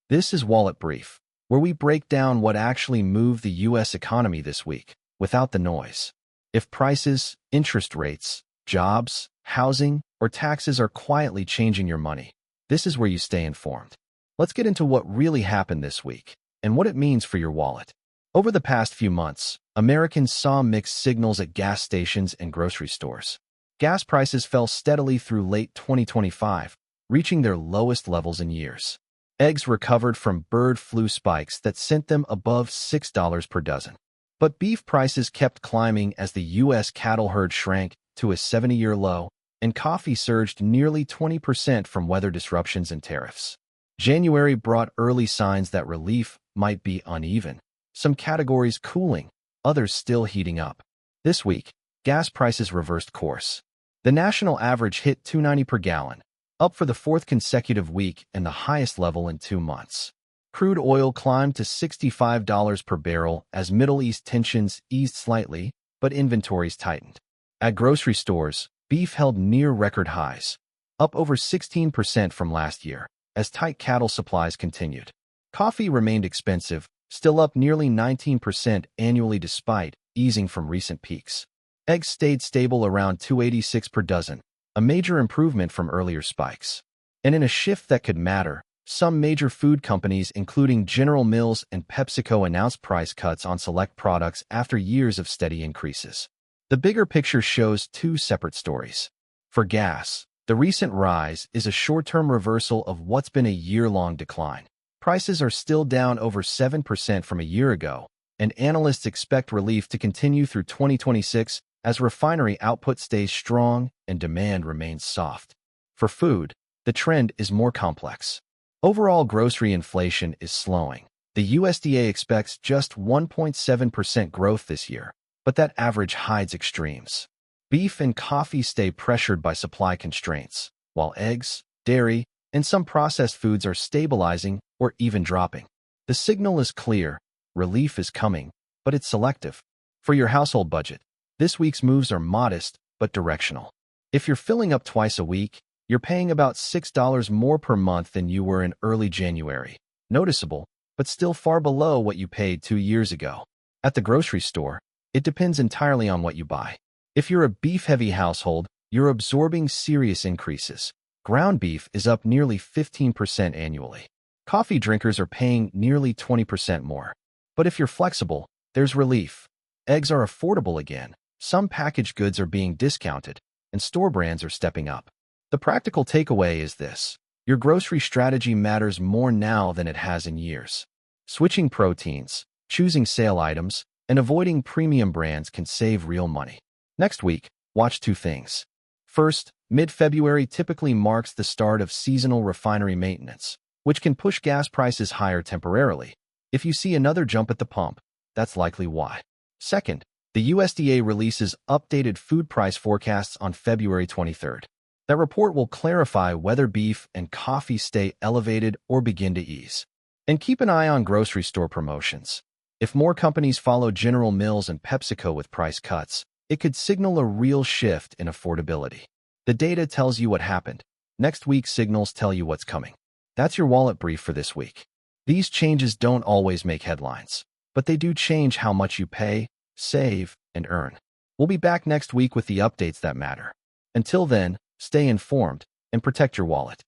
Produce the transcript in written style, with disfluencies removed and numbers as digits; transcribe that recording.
This is Wallet Brief, where we break down what actually moved the U.S. economy this week, without the noise. If prices, interest rates, jobs, housing, or taxes are quietly changing your money, this is where you stay informed. Let's get into what really happened this week, and what it means for your wallet. Over the past few months, Americans saw mixed signals at gas stations and grocery stores. Gas prices fell steadily through late 2025, reaching their lowest levels in years. Eggs recovered from bird flu spikes that sent them above $6 per dozen. But beef prices kept climbing as the U.S. cattle herd shrank to a 70-year low, and coffee surged nearly 20% from weather disruptions and tariffs. January brought early signs that relief might be uneven, some categories cooling, others still heating up. This week, gas prices reversed course. The national average hit $2.90 per gallon, up for the fourth consecutive week and the highest level in 2 months. Crude oil climbed to $65 per barrel as Middle East tensions eased slightly, but inventories tightened. At grocery stores, beef held near record highs, up over 16% from last year, as tight cattle supplies continued. Coffee remained expensive, still up nearly 19% annually despite easing from recent peaks. Eggs stayed stable around $2.86 per dozen, a major improvement from earlier spikes. And in a shift that could matter, some major food companies including General Mills and PepsiCo announced price cuts on select products after years of steady increases. The bigger picture shows two separate stories. For gas, the recent rise is a short-term reversal of what's been a year-long decline. Prices are still down over 7% from a year ago, and analysts expect relief to continue through 2026 as refinery output stays strong and demand remains soft. For food, the trend is more complex. Overall grocery inflation is slowing. The USDA expects just 1.7% growth this year, but that average hides extremes. Beef and coffee stay pressured by supply constraints, while eggs, dairy, and some processed foods are stabilizing or even dropping. The signal is clear: relief is coming, but it's selective. For your household budget, this week's moves are modest but directional. If you're filling up twice a week, you're paying about $6 more per month than you were in early January. Noticeable, but still far below what you paid 2 years ago. At the grocery store, it depends entirely on what you buy. If you're a beef-heavy household, you're absorbing serious increases. Ground beef is up nearly 15% annually. Coffee drinkers are paying nearly 20% more. But if you're flexible, there's relief. Eggs are affordable again. Some packaged goods are being discounted, and store brands are stepping up. The practical takeaway is this: your grocery strategy matters more now than it has in years. Switching proteins, choosing sale items, and avoiding premium brands can save real money. Next week, watch 2 things. First, mid-February typically marks the start of seasonal refinery maintenance, which can push gas prices higher temporarily. If you see another jump at the pump, that's likely why. Second, the USDA releases updated food price forecasts on February 23rd. That report will clarify whether beef and coffee stay elevated or begin to ease. And keep an eye on grocery store promotions. If more companies follow General Mills and PepsiCo with price cuts, it could signal a real shift in affordability. The data tells you what happened. Next week's signals tell you what's coming. That's your wallet brief for this week. These changes don't always make headlines, but they do change how much you pay, save, and earn. We'll be back next week with the updates that matter. Until then, stay informed and protect your wallet.